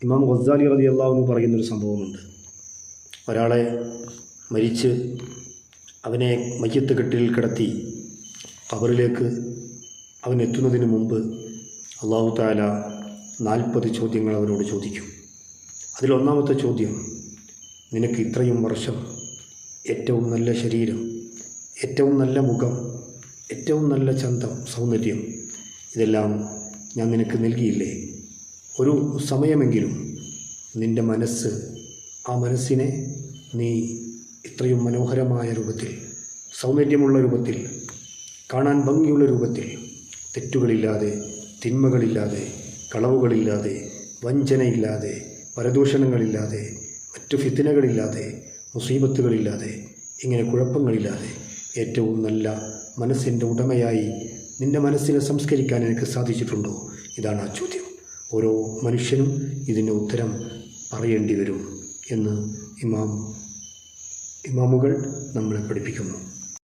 ഇമാം ഗസ്സാലി റളിയല്ലാഹു അൻഹു പറയുന്നൊരു സംഭവമുണ്ട്. ഒരാളെ മരിച്ച് അവനെ മയ്യത്ത് കെട്ടിൽ കിടത്തി ഖബറിലേക്ക് അവൻ എത്തുന്നതിന് മുമ്പ് അല്ലാഹു തആല 40 ചോദ്യങ്ങൾ അവരോട് ചോദിക്കും. അതിലൊന്നാമത്തെ ചോദ്യം, നിനക്ക് ഇത്രയും വർഷം ഏറ്റവും നല്ല ശരീരം, ഏറ്റവും നല്ല മുഖം, ഏറ്റവും നല്ല ചന്തം, സൗന്ദര്യം, ഇതെല്ലാം ഞാൻ നിനക്ക് നൽകിയില്ലേ? ഒരു സമയമെങ്കിലും നിൻ്റെ മനസ്സ്, ആ മനസ്സിനെ നീ ഇത്രയും മനോഹരമായ രൂപത്തിൽ, സൗന്ദര്യമുള്ള രൂപത്തിൽ, കാണാൻ ഭംഗിയുള്ള രൂപത്തിൽ, തെറ്റുകളില്ലാതെ, തിന്മകളില്ലാതെ, കളവുകളില്ലാതെ, വഞ്ചനയില്ലാതെ, പരദൂഷണങ്ങളില്ലാതെ, മറ്റു ഫിത്നകളില്ലാതെ, മുസീബത്തുകളില്ലാതെ, ഇങ്ങനെ കുഴപ്പങ്ങളില്ലാതെ ഏറ്റവും നല്ല മനസ്സിൻ്റെ ഉടമയായി നിൻ്റെ മനസ്സിനെ സംസ്കരിക്കാൻ എനിക്ക് സാധിച്ചിട്ടുണ്ടോ? ഇതാണ് ആ ചോദ്യം. ഓരോ മനുഷ്യനും ഇതിന് ഉത്തരം പറയേണ്ടി വരും എന്ന് ഇമാമുകൾ നമ്മളെ പഠിപ്പിക്കുന്നു.